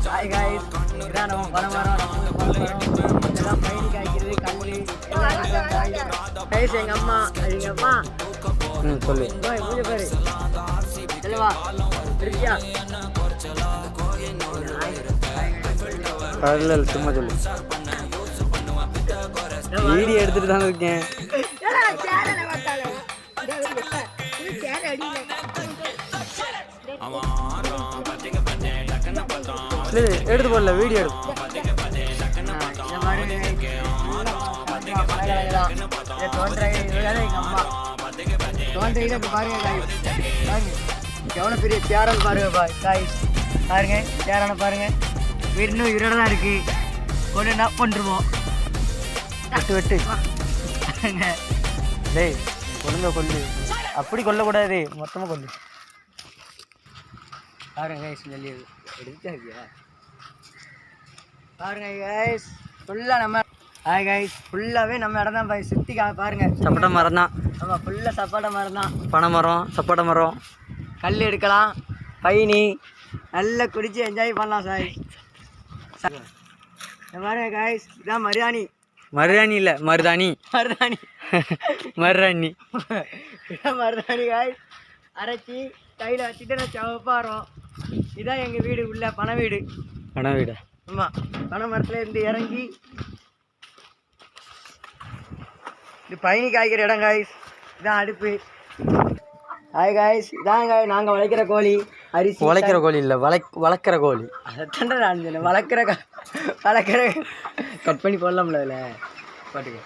Hi guys, இதான் நம்ம பனைமரம், இதெல்லாம் பயணி காய்க்கிறது, கல் எல்லாம் கைஸ். எங்கள் அம்மா சொல்லு பூஜை பாரு செல்வா திருப்பியா இல்லை சும்மா சொல்லு. வீடியோ எடுத்துட்டு தான் இருக்கேன். எடுத்து போடல வீடியோ எடு. எவ்வளோ பெரிய சேரல் பாருங்க காய் பாருங்க, சேரான பாருங்க. வீடு இன்னும் இவரோட தான் இருக்கு. கொண்டு என்ன பண்ணுருவோம் வெட்டு வெட்டு. டேய் ஒழுங்க கொல்லு, அப்படி கொல்லக்கூடாது, மொத்தமாக கொல்லு. பாருங்க கைஸ், நெல்லி எடுத்தாருக்கியா பாருங்க கைஸ். ஃபுல்லாக நம்ம ஹாய் கைஸ், ஃபுல்லாகவே நம்ம இடம் தான் சுற்றி பாருங்க. சப்போட்டா மரம் தான். ஆமாம், ஃபுல்லாக சப்போட்டா மரம் தான். பனை மரம், சப்போட்டா மரம். கல் எடுக்கலாம், பயணி நல்லா குடிச்சு என்ஜாய் பண்ணலாம் சாய். பாருங்க கைஸ், இதான் மருதாணி. மருதாணி இல்லை மருதாணி. மருதாணி மருதாணி இதான் மருதாணி காய்ஸ். அரைச்சி கையில் வச்சுட்டு நான் சவப்பாரோம். இதான் எங்கள் வீடு, உள்ள பனை வீடு. பனை வீடு. ஆமாம், பனை மரத்தில் இருந்து இறங்கி இது பயணி காய்க்கிற இடம் காய்ஸ். இதான் அடுப்பு. ஹாய் காய்ஸ், இதான் காய் நாங்கள் வளர்க்குற கோழி. அரிசி வளர்க்குற கோழி இல்லை, வளர்க்குற கோழி. அதை நான் வளர்க்குற கட் பண்ணி போடலாம்ல அதில் பாட்டுக்கு.